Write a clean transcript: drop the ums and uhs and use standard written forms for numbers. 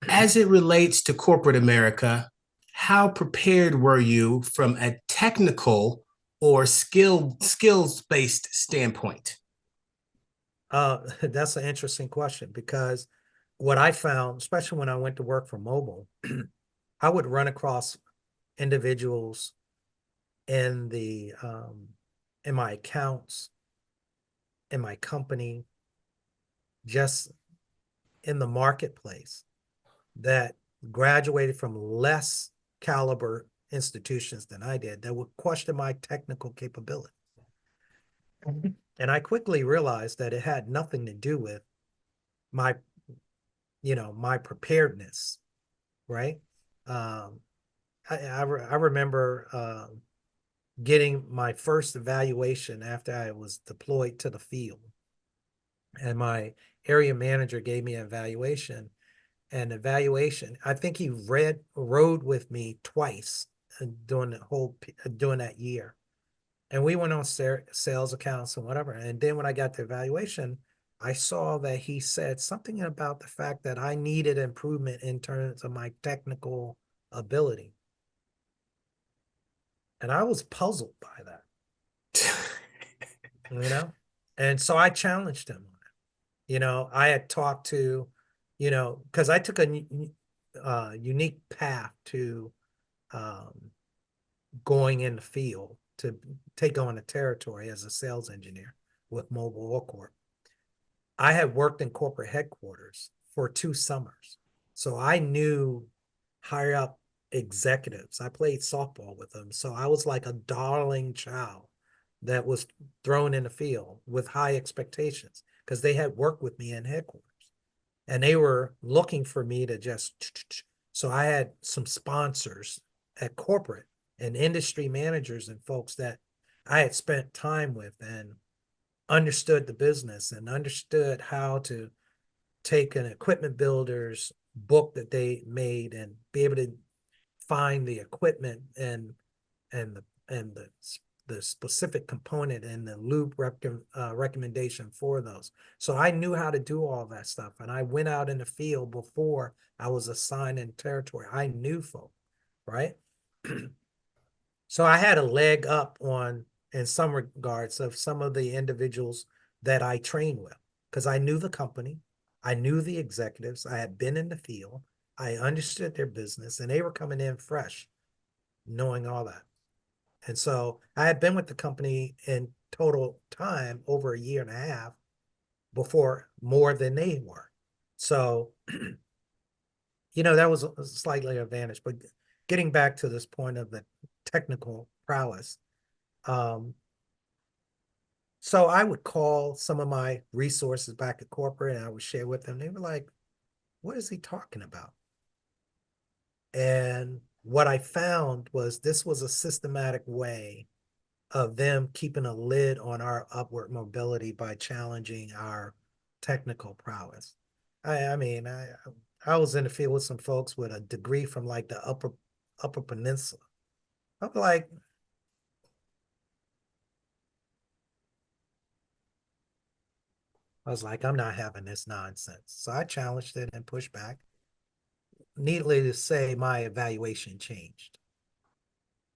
As it relates to corporate America, how prepared were you from a technical or skills-based standpoint? That's an interesting question because what I found, especially when I went to work for mobile, I would run across individuals in the in my accounts, in my company, just in the marketplace that graduated from less caliber institutions than I did that would question my technical capability. And I quickly realized that it had nothing to do with my, my preparedness, right? Um, I remember getting my first evaluation after I was deployed to the field. And my area manager gave me an evaluation. And evaluation, I think he rode with me twice during during that year. And we went on sales accounts and whatever. And then when I got the evaluation, I saw that he said something about the fact that I needed improvement in terms of my technical ability. And I was puzzled by that, you know? And so I challenged him on it. I had talked to, because I took a unique path to um, going in the field to take on a territory as a sales engineer with Mobile Oil Corp. I had worked in corporate headquarters for 2 summers. So I knew higher up executives. I played softball with them. So I was like a darling child that was thrown in the field with high expectations because they had worked with me in headquarters and they were looking for me to just. So I had some sponsors at corporate and industry managers and folks that I had spent time with and understood the business and understood how to take an equipment builder's book that they made and be able to find the equipment and the specific component and the loop recommendation for those. So I knew how to do all that stuff. And I went out in the field before I was assigned in territory. I knew folk, right? So I had a leg up on, in some regards, of some of the individuals that I trained with because I knew the company, I knew the executives, I had been in the field, I understood their business, and they were coming in fresh, knowing all that. And so I had been with the company in total time over a year and a half before more than they were. So, that was a slightly advantage. But getting back to this point of the technical prowess, um, so I would call some of my resources back at corporate and I would share with them. They were like, what is he talking about? And what I found was this was a systematic way of them keeping a lid on our upward mobility by challenging our technical prowess. I mean, I was in the field with some folks with a degree from like the upper peninsula. I'm like, I'm not having this nonsense. So I challenged it and pushed back. Needless to say, my evaluation changed.